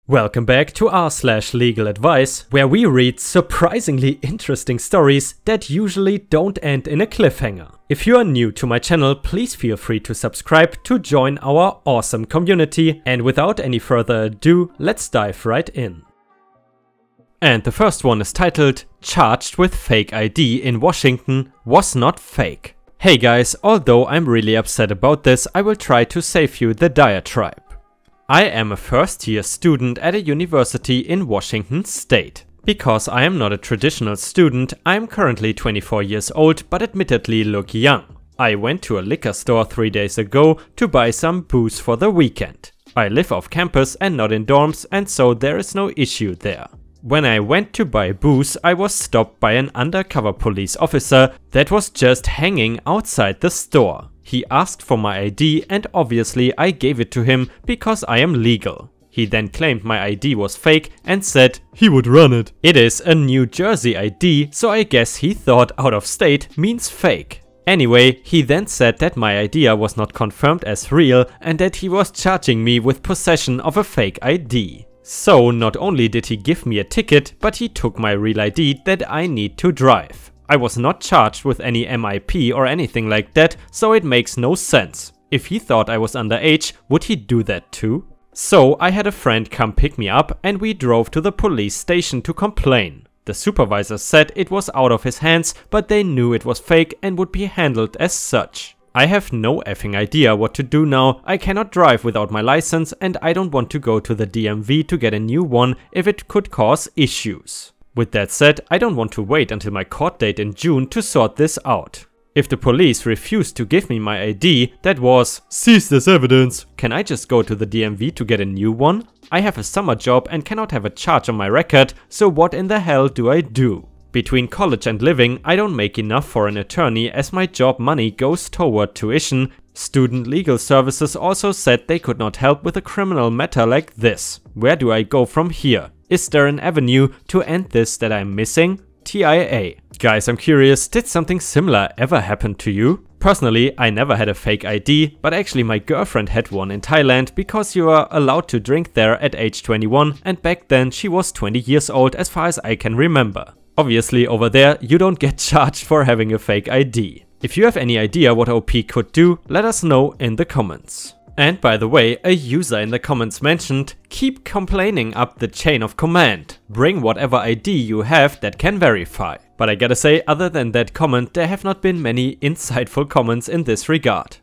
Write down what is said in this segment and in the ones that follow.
Welcome back to r/LegalAdvice, where we read surprisingly interesting stories that usually don't end in a cliffhanger. If you are new to my channel, please feel free to subscribe to join our awesome community, and without any further ado, let's dive right in. And the first one is titled, Charged with Fake ID in Washington Was Not Fake. Hey guys, although I'm really upset about this, I will try to save you the diatribe. I am a first-year student at a university in Washington State. Because I am not a traditional student, I am currently 24 years old but admittedly look young. I went to a liquor store 3 days ago to buy some booze for the weekend. I live off campus and not in dorms, and so there is no issue there. When I went to buy booze, I was stopped by an undercover police officer that was just hanging outside the store. He asked for my ID and obviously I gave it to him because I am legal. He then claimed my ID was fake and said he would run it. It is a New Jersey ID, so I guess he thought out of state means fake. Anyway, he then said that my ID was not confirmed as real and that he was charging me with possession of a fake ID. So not only did he give me a ticket, but he took my real ID that I need to drive. I was not charged with any MIP or anything like that, so it makes no sense. If he thought I was underage, would he do that too? So I had a friend come pick me up and we drove to the police station to complain. The supervisor said it was out of his hands, but they knew it was fake and would be handled as such. I have no effing idea what to do now. I cannot drive without my license and I don't want to go to the DMV to get a new one if it could cause issues. With that said, I don't want to wait until my court date in June to sort this out. If the police refuse to give me my ID that was seized as evidence, can I just go to the DMV to get a new one? I have a summer job and cannot have a charge on my record, so what in the hell do I do? Between college and living, I don't make enough for an attorney as my job money goes toward tuition. Student Legal Services also said they could not help with a criminal matter like this. Where do I go from here? Is there an avenue to end this that I'm missing? TIA. Guys, I'm curious, did something similar ever happen to you? Personally, I never had a fake ID, but actually my girlfriend had one in Thailand because you are allowed to drink there at age 21 and back then she was 20 years old as far as I can remember. Obviously over there you don't get charged for having a fake ID. If you have any idea what OP could do, let us know in the comments. And by the way, a user in the comments mentioned, keep complaining up the chain of command. Bring whatever ID you have that can verify. But I gotta say, other than that comment, there have not been many insightful comments in this regard.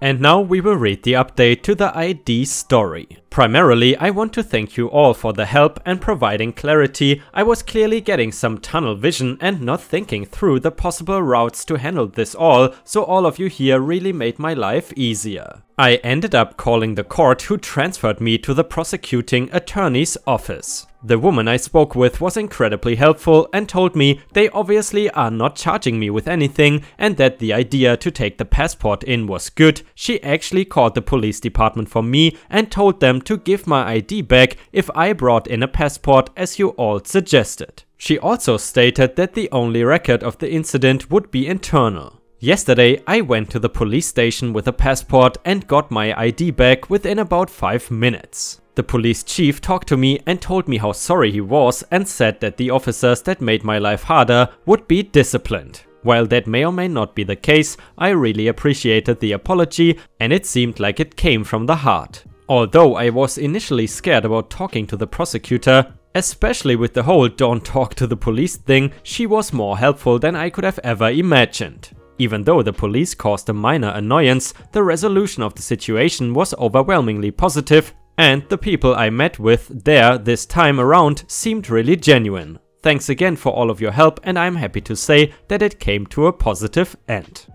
And now we will read the update to the ID story. Primarily, I want to thank you all for the help and providing clarity. I was clearly getting some tunnel vision and not thinking through the possible routes to handle this all, so all of you here really made my life easier. I ended up calling the court who transferred me to the prosecuting attorney's office. The woman I spoke with was incredibly helpful and told me they obviously are not charging me with anything and that the idea to take the passport in was good. She actually called the police department for me and told them to give my ID back if I brought in a passport as you all suggested. She also stated that the only record of the incident would be internal. Yesterday, I went to the police station with a passport and got my ID back within about 5 minutes. The police chief talked to me and told me how sorry he was and said that the officers that made my life harder would be disciplined. While that may or may not be the case, I really appreciated the apology and it seemed like it came from the heart. Although I was initially scared about talking to the prosecutor, especially with the whole don't talk to the police thing, she was more helpful than I could have ever imagined. Even though the police caused a minor annoyance, the resolution of the situation was overwhelmingly positive and the people I met with there this time around seemed really genuine. Thanks again for all of your help and I'm happy to say that it came to a positive end.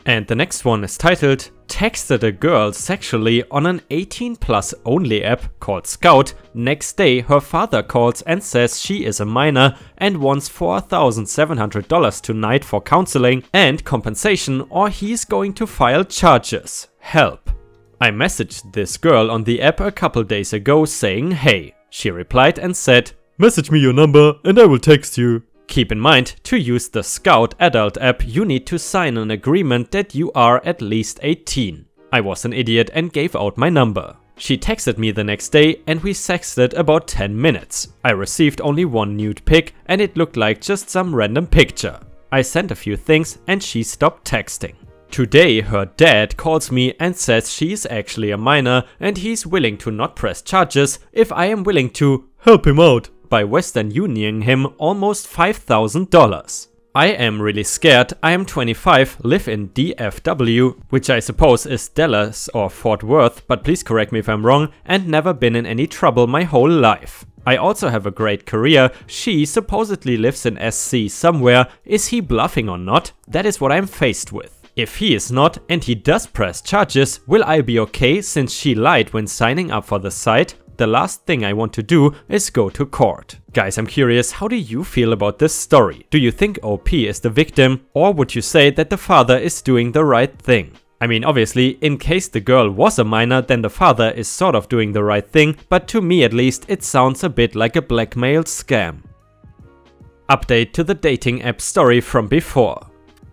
And the next one is titled, Texted a girl sexually on an 18+ only app called Scout. Next day her father calls and says she is a minor and wants $4,700 tonight for counseling and compensation or he's going to file charges. Help. I messaged this girl on the app a couple days ago saying hey. She replied and said, message me your number and I will text you. Keep in mind, to use the Scout adult app you need to sign an agreement that you are at least 18. I was an idiot and gave out my number. She texted me the next day and we sexted about 10 minutes. I received only one nude pic and it looked like just some random picture. I sent a few things and she stopped texting. Today her dad calls me and says she is actually a minor and he's willing to not press charges if I am willing to help him out by Western Unioning him almost $5,000. I am really scared. I am 25, live in DFW, which I suppose is Dallas or Fort Worth, but please correct me if I'm wrong, and never been in any trouble my whole life. I also have a great career. She supposedly lives in SC somewhere. Is he bluffing or not? That is what I'm faced with. If he is not and he does press charges, will I be okay since she lied when signing up for the site? The last thing I want to do is go to court. Guys, I'm curious, how do you feel about this story? Do you think OP is the victim, or would you say that the father is doing the right thing? I mean, obviously, in case the girl was a minor, then the father is sort of doing the right thing, but to me at least, it sounds a bit like a blackmailed scam. Update to the dating app story from before.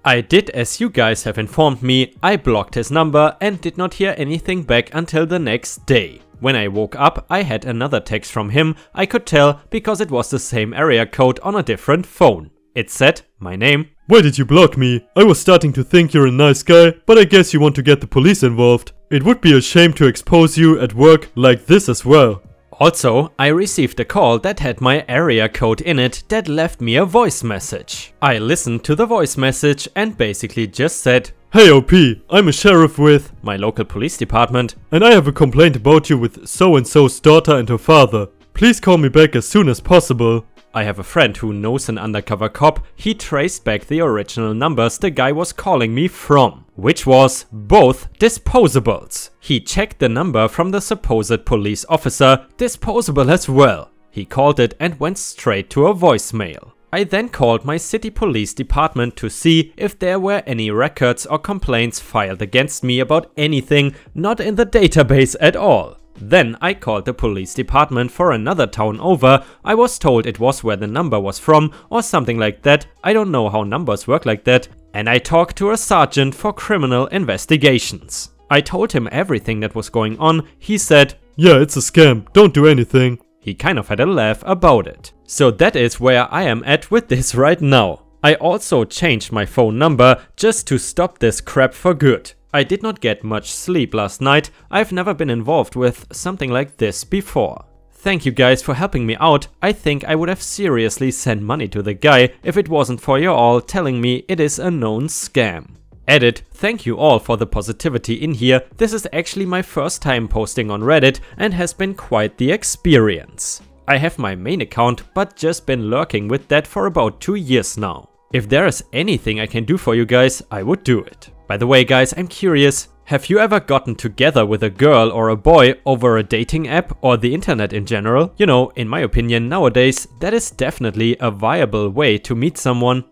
I did as you guys have informed me. I blocked his number and did not hear anything back until the next day. When I woke up, I had another text from him. I could tell because it was the same area code on a different phone. It said my name. Why did you block me? I was starting to think you're a nice guy, but I guess you want to get the police involved. It would be a shame to expose you at work like this as well. Also, I received a call that had my area code in it that left me a voice message. I listened to the voice message and basically just said, "Hey OP, I'm a sheriff with my local police department, and I have a complaint about you with so-and-so's daughter and her father. Please call me back as soon as possible." I have a friend who knows an undercover cop. He traced back the original numbers the guy was calling me from, which was both disposables. He checked the number from the supposed police officer, disposable as well. He called it and went straight to a voicemail. I then called my city police department to see if there were any records or complaints filed against me about anything not in the database at all. Then I called the police department for another town over. I was told it was where the number was from or something like that. I don't know how numbers work like that. And I talked to a sergeant for criminal investigations. I told him everything that was going on. He said, "Yeah, it's a scam. Don't do anything." He kind of had a laugh about it. So that is where I am at with this right now. I also changed my phone number just to stop this crap for good. I did not get much sleep last night. I've never been involved with something like this before. Thank you guys for helping me out. I think I would have seriously sent money to the guy if it wasn't for you all telling me it is a known scam. Edit, thank you all for the positivity in here. This is actually my first time posting on Reddit and has been quite the experience. I have my main account but just been lurking with that for about 2 years now. If there is anything I can do for you guys, I would do it. By the way guys, I'm curious, have you ever gotten together with a girl or a boy over a dating app or the internet in general? You know, in my opinion nowadays, that is definitely a viable way to meet someone.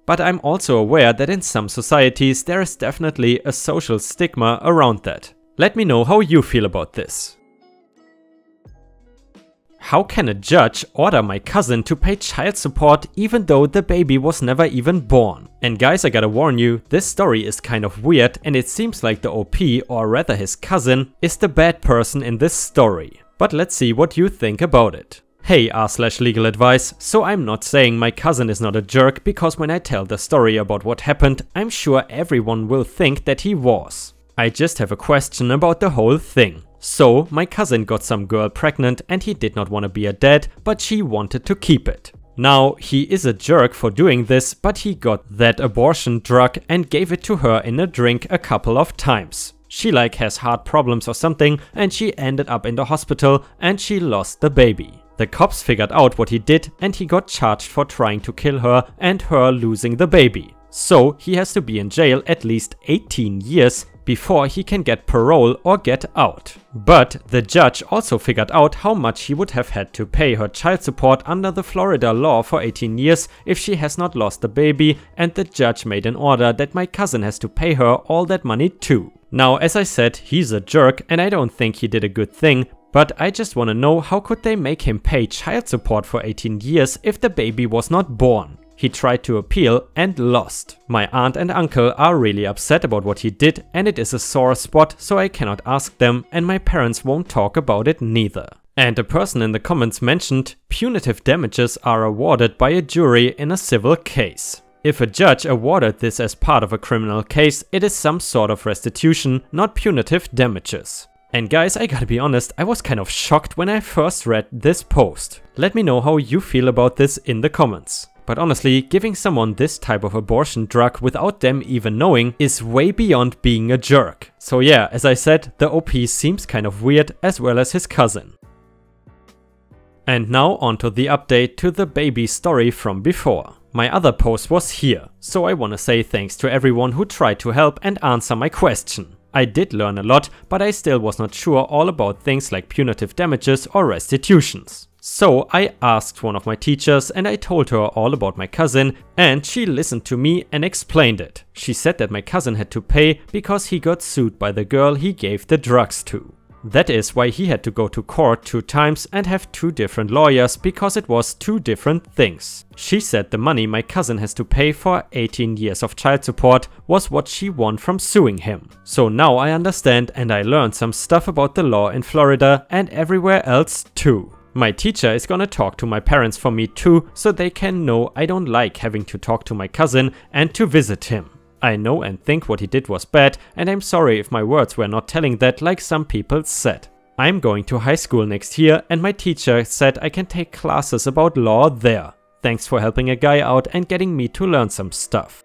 But I'm also aware that in some societies there is definitely a social stigma around that. Let me know how you feel about this. How can a judge order my cousin to pay child support even though the baby was never even born? And guys, I gotta warn you, this story is kind of weird and it seems like the OP, or rather his cousin, is the bad person in this story. But let's see what you think about it. Hey r/LegalAdvice, so I'm not saying my cousin is not a jerk, because when I tell the story about what happened, I'm sure everyone will think that he was. I just have a question about the whole thing. So, my cousin got some girl pregnant and he did not want to be a dad, but she wanted to keep it. Now, he is a jerk for doing this, but he got that abortion drug and gave it to her in a drink a couple of times. She has heart problems or something and she ended up in the hospital and she lost the baby. The cops figured out what he did and he got charged for trying to kill her and her losing the baby. So, he has to be in jail at least 18 years before he can get parole or get out. But the judge also figured out how much he would have had to pay her child support under the Florida law for 18 years if she has not lost the baby, and the judge made an order that my cousin has to pay her all that money too. Now, as I said, he's a jerk and I don't think he did a good thing, but I just want to know, how could they make him pay child support for 18 years if the baby was not born? He tried to appeal and lost. My aunt and uncle are really upset about what he did, and it is a sore spot, so I cannot ask them, and my parents won't talk about it neither. And a person in the comments mentioned punitive damages are awarded by a jury in a civil case. If a judge awarded this as part of a criminal case, it is some sort of restitution, not punitive damages. And guys, I gotta be honest, I was kind of shocked when I first read this post. Let me know how you feel about this in the comments. But honestly, giving someone this type of abortion drug without them even knowing is way beyond being a jerk. So yeah, as I said, the OP seems kind of weird, as well as his cousin. And now onto the update to the baby story from before. My other post was here, so I wanna say thanks to everyone who tried to help and answer my question. I did learn a lot, but I still was not sure all about things like punitive damages or restitutions. So I asked one of my teachers and I told her all about my cousin, and she listened to me and explained it. She said that my cousin had to pay because he got sued by the girl he gave the drugs to. That is why he had to go to court 2 times and have 2 different lawyers, because it was 2 different things. She said the money my cousin has to pay for 18 years of child support was what she won from suing him. So now I understand, and I learned some stuff about the law in Florida and everywhere else too. My teacher is gonna talk to my parents for me too, so they can know I don't like having to talk to my cousin and to visit him. I know and think what he did was bad, and I'm sorry if my words were not telling that like some people said. I'm going to high school next year, and my teacher said I can take classes about law there. Thanks for helping a guy out and getting me to learn some stuff.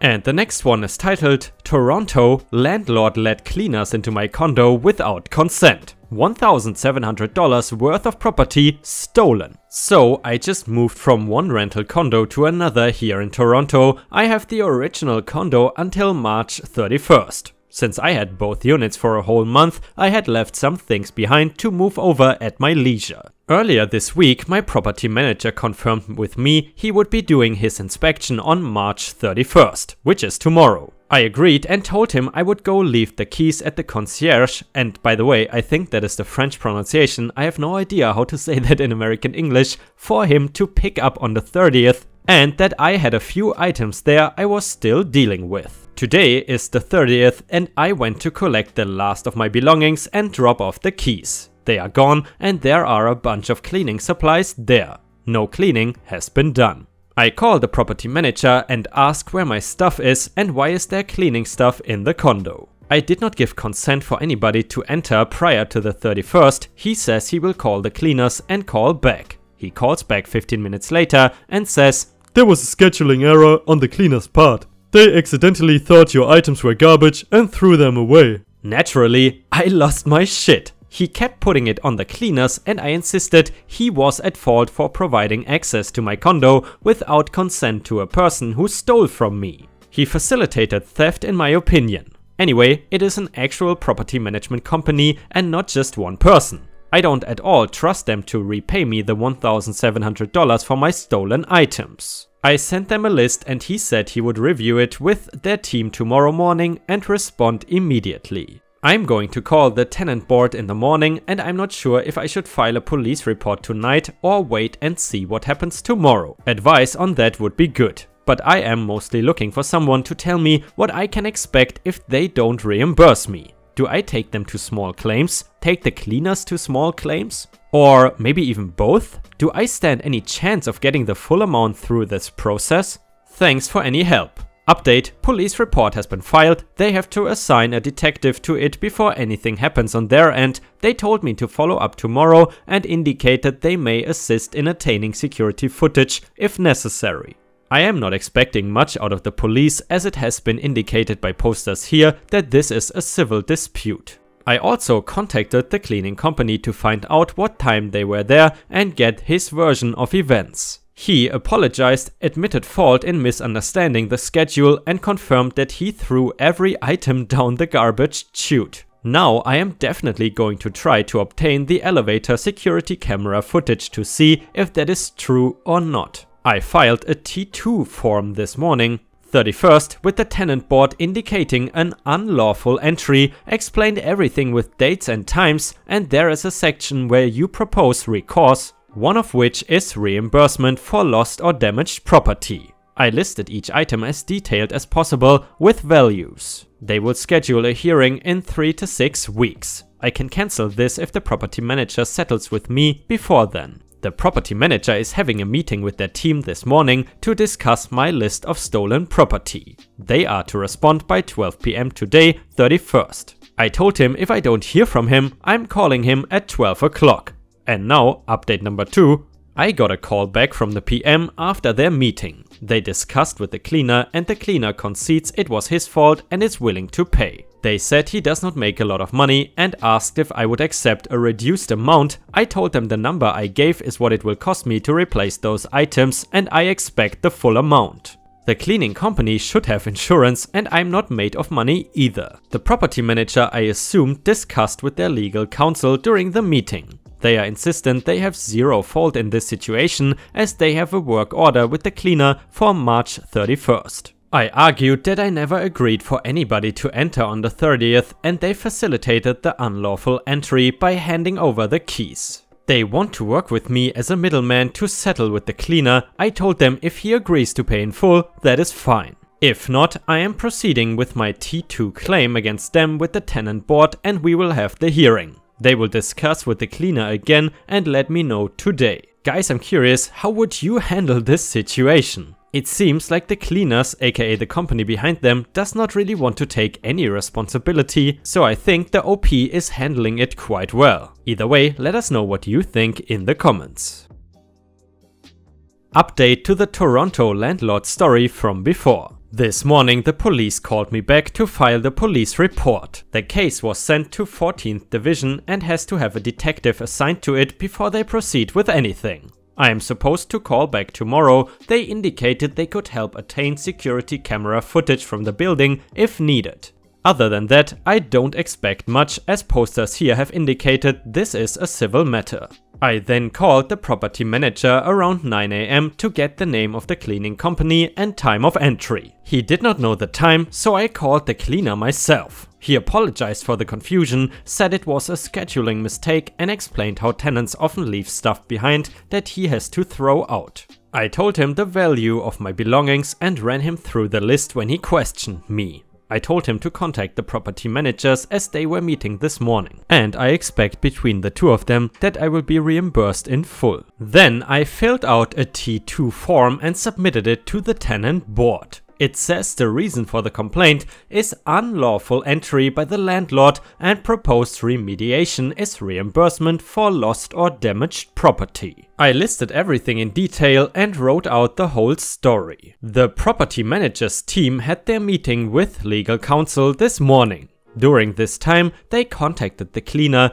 And the next one is titled, Toronto, landlord let cleaners into my condo without consent. $1,700 worth of property stolen. So I just moved from one rental condo to another here in Toronto. I have the original condo until March 31st. Since I had both units for a whole month, I had left some things behind to move over at my leisure. Earlier this week, my property manager confirmed with me he would be doing his inspection on March 31st, which is tomorrow. I agreed and told him I would go leave the keys at the concierge, and by the way, I think that is the French pronunciation, I have no idea how to say that in American English, for him to pick up on the 30th, and that I had a few items there I was still dealing with. Today is the 30th and I went to collect the last of my belongings and drop off the keys. They are gone and there are a bunch of cleaning supplies there. No cleaning has been done. I call the property manager and ask where my stuff is and why is there cleaning stuff in the condo. I did not give consent for anybody to enter prior to the 31st. He says he will call the cleaners and call back. He calls back 15 minutes later and says, "There was a scheduling error on the cleaner's part. They accidentally thought your items were garbage and threw them away." Naturally, I lost my shit. He kept putting it on the cleaners and I insisted he was at fault for providing access to my condo without consent to a person who stole from me. He facilitated theft in my opinion. Anyway, it is an actual property management company and not just one person. I don't at all trust them to repay me the $1,700 for my stolen items. I sent them a list and he said he would review it with their team tomorrow morning and respond immediately. I'm going to call the tenant board in the morning and I'm not sure if I should file a police report tonight or wait and see what happens tomorrow. Advice on that would be good. But I am mostly looking for someone to tell me what I can expect if they don't reimburse me. Do I take them to small claims? Take the cleaners to small claims? Or maybe even both? Do I stand any chance of getting the full amount through this process? Thanks for any help. Update: police report has been filed. They have to assign a detective to it before anything happens on their end. They told me to follow up tomorrow and indicated they may assist in attaining security footage if necessary. I am not expecting much out of the police, as it has been indicated by posters here that this is a civil dispute. I also contacted the cleaning company to find out what time they were there and get his version of events. He apologized, admitted fault in misunderstanding the schedule and confirmed that he threw every item down the garbage chute. Now I am definitely going to try to obtain the elevator security camera footage to see if that is true or not. I filed a T2 form this morning, 31st, with the tenant board indicating an unlawful entry, explained everything with dates and times, and there is a section where you propose recourse. one of which is reimbursement for lost or damaged property. I listed each item as detailed as possible with values. They will schedule a hearing in 3 to 6 weeks. I can cancel this if the property manager settles with me before then. The property manager is having a meeting with their team this morning to discuss my list of stolen property. They are to respond by 12 PM today, 31st. I told him if I don't hear from him, I'm calling him at 12 o'clock. And now, update number 2. I got a call back from the PM after their meeting. They discussed with the cleaner and the cleaner concedes it was his fault and is willing to pay. They said he does not make a lot of money and asked if I would accept a reduced amount. I told them the number I gave is what it will cost me to replace those items and I expect the full amount. The cleaning company should have insurance and I'm not made of money either. The property manager, I assumed, discussed with their legal counsel during the meeting. They are insistent they have zero fault in this situation as they have a work order with the cleaner for March 31st. I argued that I never agreed for anybody to enter on the 30th and they facilitated the unlawful entry by handing over the keys. They want to work with me as a middleman to settle with the cleaner. I told them if he agrees to pay in full, that is fine. If not, I am proceeding with my T2 claim against them with the tenant board and we will have the hearing. They will discuss with the cleaner again and let me know today. Guys, I'm curious, how would you handle this situation? It seems like the cleaners, aka the company behind them, does not really want to take any responsibility, so I think the OP is handling it quite well. Either way, let us know what you think in the comments. Update to the Toronto landlord story from before. This morning the police called me back to file the police report. The case was sent to 14th Division and has to have a detective assigned to it before they proceed with anything. I am supposed to call back tomorrow. They indicated they could help attain security camera footage from the building if needed. Other than that, I don't expect much as posters here have indicated this is a civil matter. I then called the property manager around 9 AM to get the name of the cleaning company and time of entry. He did not know the time, so I called the cleaner myself. He apologized for the confusion, said it was a scheduling mistake and explained how tenants often leave stuff behind that he has to throw out. I told him the value of my belongings and ran him through the list when he questioned me. I told him to contact the property managers as they were meeting this morning, and I expect between the two of them that I will be reimbursed in full. Then I filled out a T2 form and submitted it to the tenant board. It says the reason for the complaint is unlawful entry by the landlord and proposed remediation is reimbursement for lost or damaged property. I listed everything in detail and wrote out the whole story. The property manager's team had their meeting with legal counsel this morning. During this time, they contacted the cleaner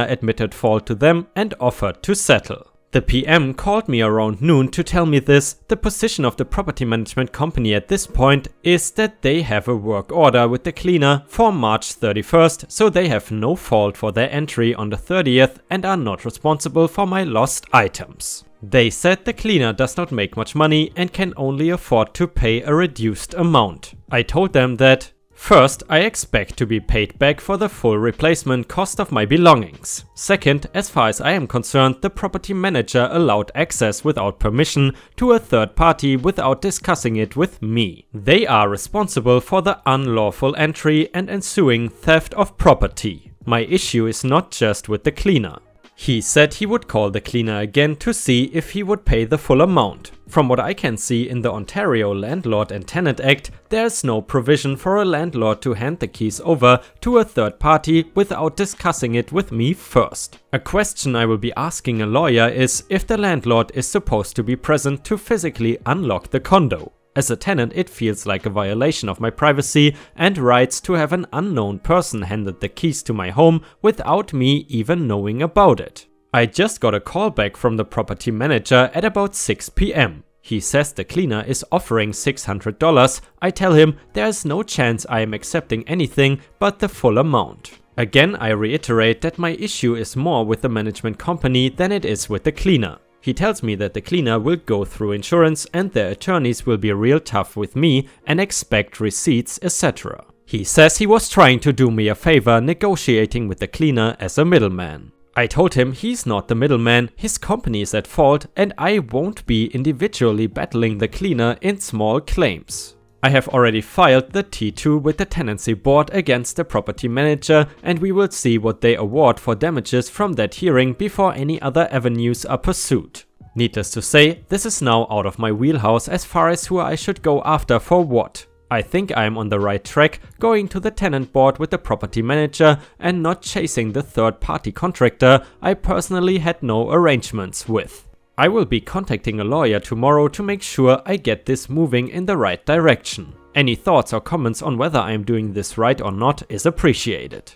admitted fault to them and offered to settle. The PM called me around noon to tell me this. The position of the property management company at this point is that they have a work order with the cleaner for March 31st, so they have no fault for their entry on the 30th and are not responsible for my lost items. They said the cleaner does not make much money and can only afford to pay a reduced amount. I told them that first, I expect to be paid back for the full replacement cost of my belongings. Second, as far as I am concerned, the property manager allowed access without permission to a third party without discussing it with me. They are responsible for the unlawful entry and ensuing theft of property. My issue is not just with the cleaner. He said he would call the cleaner again to see if he would pay the full amount. From what I can see in the Ontario Landlord and Tenant Act, there is no provision for a landlord to hand the keys over to a third party without discussing it with me first. A question I will be asking a lawyer is if the landlord is supposed to be present to physically unlock the condo. As a tenant, it feels like a violation of my privacy and rights to have an unknown person handed the keys to my home without me even knowing about it. I just got a call back from the property manager at about 6 PM. He says the cleaner is offering $600. I tell him there is no chance I am accepting anything but the full amount. Again, I reiterate that my issue is more with the management company than it is with the cleaner. He tells me that the cleaner will go through insurance and their attorneys will be real tough with me and expect receipts, etc. He says he was trying to do me a favor negotiating with the cleaner as a middleman. I told him he's not the middleman, his company is at fault, and I won't be individually battling the cleaner in small claims. I have already filed the T2 with the tenancy board against the property manager, and we will see what they award for damages from that hearing before any other avenues are pursued. Needless to say, this is now out of my wheelhouse as far as who I should go after for what. I think I am on the right track, going to the tenant board with the property manager and not chasing the third-party contractor I personally had no arrangements with. I will be contacting a lawyer tomorrow to make sure I get this moving in the right direction. Any thoughts or comments on whether I am doing this right or not is appreciated.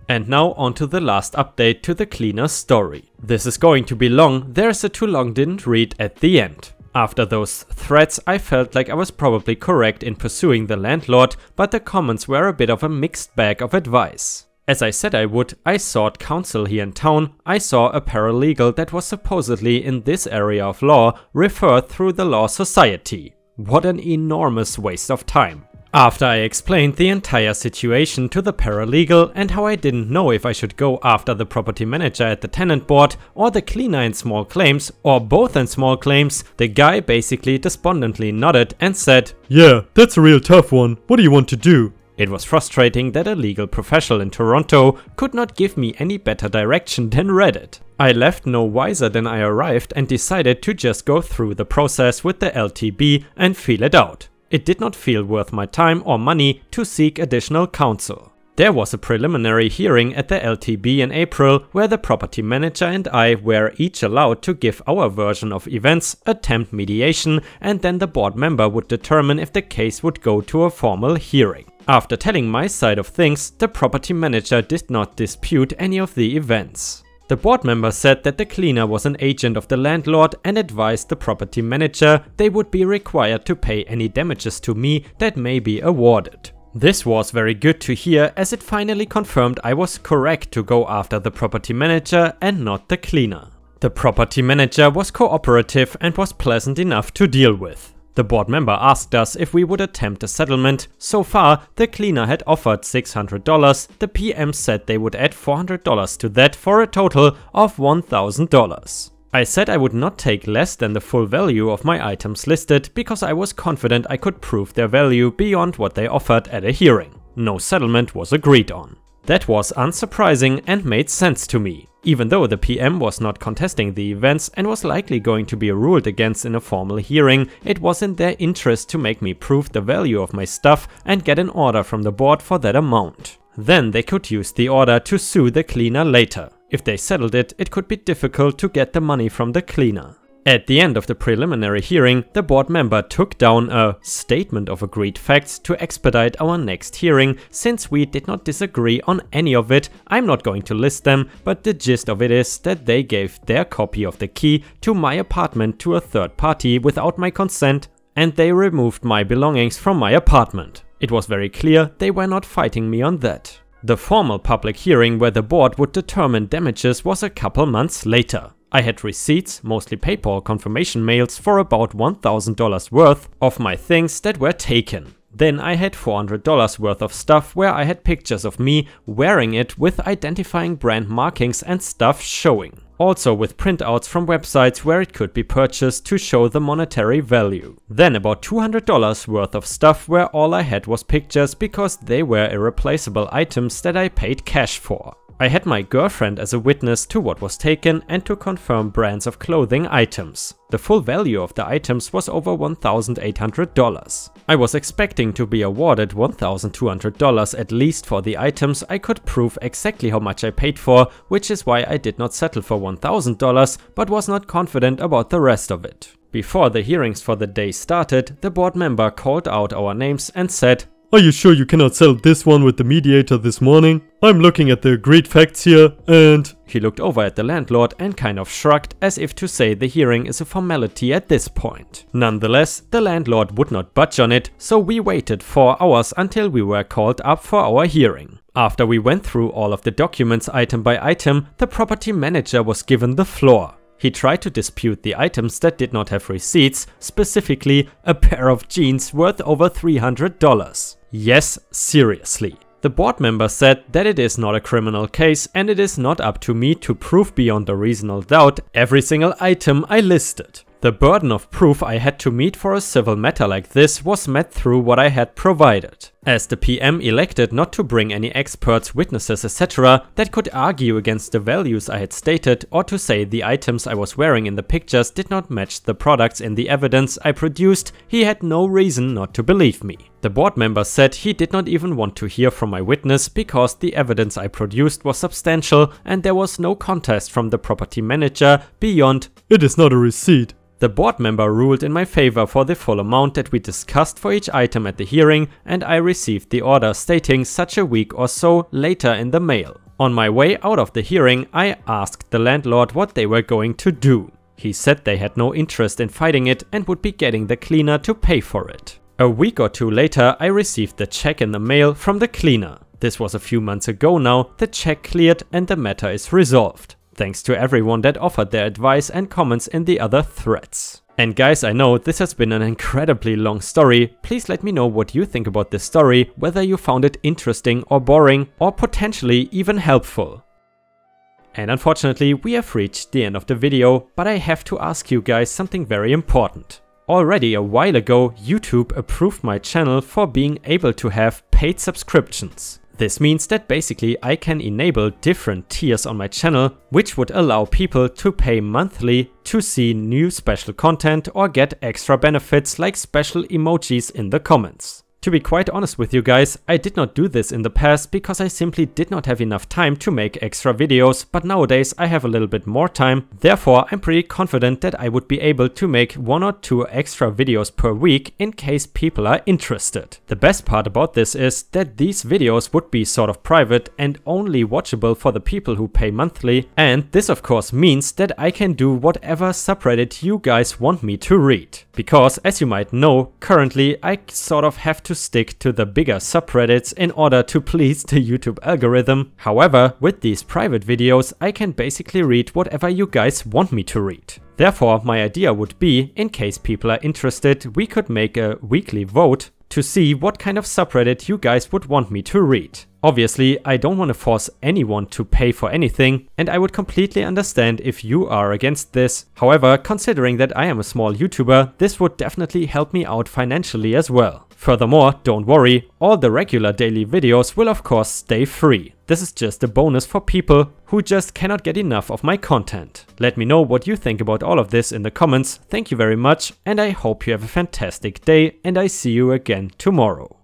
And now on to the last update to the cleaner story. This is going to be long, there's a too long didn't read at the end. After those threats, I felt like I was probably correct in pursuing the landlord, but the comments were a bit of a mixed bag of advice. As I said I would, I sought counsel here in town. I saw a paralegal that was supposedly in this area of law referred through the law society. What an enormous waste of time. After I explained the entire situation to the paralegal and how I didn't know if I should go after the property manager at the tenant board or the cleaner in small claims or both in small claims, the guy basically despondently nodded and said, "Yeah, that's a real tough one. What do you want to do?" It was frustrating that a legal professional in Toronto could not give me any better direction than Reddit. I left no wiser than I arrived and decided to just go through the process with the LTB and feel it out. It did not feel worth my time or money to seek additional counsel. There was a preliminary hearing at the LTB in April where the property manager and I were each allowed to give our version of events, attempt mediation, and then the board member would determine if the case would go to a formal hearing. After telling my side of things, the property manager did not dispute any of the events. The board member said that the cleaner was an agent of the landlord and advised the property manager they would be required to pay any damages to me that may be awarded. This was very good to hear as it finally confirmed I was correct to go after the property manager and not the cleaner. The property manager was cooperative and was pleasant enough to deal with. The board member asked us if we would attempt a settlement. So far, the cleaner had offered $600, the PM said they would add $400 to that for a total of $1,000. I said I would not take less than the full value of my items listed because I was confident I could prove their value beyond what they offered at a hearing. No settlement was agreed on. That was unsurprising and made sense to me. Even though the PM was not contesting the events and was likely going to be ruled against in a formal hearing, it was in their interest to make me prove the value of my stuff and get an order from the board for that amount. Then they could use the order to sue the cleaner later. If they settled it, it could be difficult to get the money from the cleaner. At the end of the preliminary hearing, the board member took down a statement of agreed facts to expedite our next hearing. Since we did not disagree on any of it, I'm not going to list them, but the gist of it is that they gave their copy of the key to my apartment to a third party without my consent, and they removed my belongings from my apartment. It was very clear they were not fighting me on that. The formal public hearing where the board would determine damages was a couple months later. I had receipts, mostly PayPal confirmation mails, for about $1,000 worth of my things that were taken. Then I had $400 worth of stuff where I had pictures of me wearing it with identifying brand markings and stuff showing. Also with printouts from websites where it could be purchased to show the monetary value. Then about $200 worth of stuff where all I had was pictures because they were irreplaceable items that I paid cash for. I had my girlfriend as a witness to what was taken and to confirm brands of clothing items. The full value of the items was over $1,800. I was expecting to be awarded $1,200 at least for the items. I could prove exactly how much I paid for, which is why I did not settle for $1,000, but was not confident about the rest of it. Before the hearings for the day started, the board member called out our names and said, "Are you sure you cannot settle this one with the mediator this morning? I'm looking at the agreed facts here and..." He looked over at the landlord and kind of shrugged as if to say the hearing is a formality at this point. Nonetheless, the landlord would not budge on it, so we waited 4 hours until we were called up for our hearing. After we went through all of the documents item by item, the property manager was given the floor. He tried to dispute the items that did not have receipts, specifically a pair of jeans worth over $300. Yes, seriously. The board member said that it is not a criminal case and it is not up to me to prove beyond a reasonable doubt every single item I listed. The burden of proof I had to meet for a civil matter like this was met through what I had provided. As the PM elected not to bring any experts, witnesses, etc. that could argue against the values I had stated or to say the items I was wearing in the pictures did not match the products in the evidence I produced, he had no reason not to believe me. The board member said he did not even want to hear from my witness because the evidence I produced was substantial and there was no contest from the property manager beyond "It is not a receipt." The board member ruled in my favor for the full amount that we discussed for each item at the hearing, and I received the order stating such a week or so later in the mail. On my way out of the hearing, I asked the landlord what they were going to do. He said they had no interest in fighting it and would be getting the cleaner to pay for it. A week or two later, I received the check in the mail from the cleaner. This was a few months ago now, the check cleared and the matter is resolved. Thanks to everyone that offered their advice and comments in the other threads. And guys, I know this has been an incredibly long story. Please let me know what you think about this story, whether you found it interesting or boring or potentially even helpful. And unfortunately, we have reached the end of the video, but I have to ask you guys something very important. Already a while ago, YouTube approved my channel for being able to have paid subscriptions. This means that basically I can enable different tiers on my channel, which would allow people to pay monthly to see new special content or get extra benefits like special emojis in the comments. To be quite honest with you guys, I did not do this in the past because I simply did not have enough time to make extra videos, but nowadays I have a little bit more time. Therefore, I'm pretty confident that I would be able to make 1 or 2 extra videos per week in case people are interested. The best part about this is that these videos would be sort of private and only watchable for the people who pay monthly, and this of course means that I can do whatever subreddit you guys want me to read. Because as you might know, currently I sort of have to stick to the bigger subreddits in order to please the YouTube algorithm. However, with these private videos, I can basically read whatever you guys want me to read. Therefore, my idea would be, in case people are interested, we could make a weekly vote to see what kind of subreddit you guys would want me to read. Obviously, I don't want to force anyone to pay for anything, and I would completely understand if you are against this. However, considering that I am a small YouTuber, this would definitely help me out financially as well. Furthermore, don't worry, all the regular daily videos will of course stay free. This is just a bonus for people who just cannot get enough of my content. Let me know what you think about all of this in the comments. Thank you very much, and I hope you have a fantastic day, and I see you again tomorrow.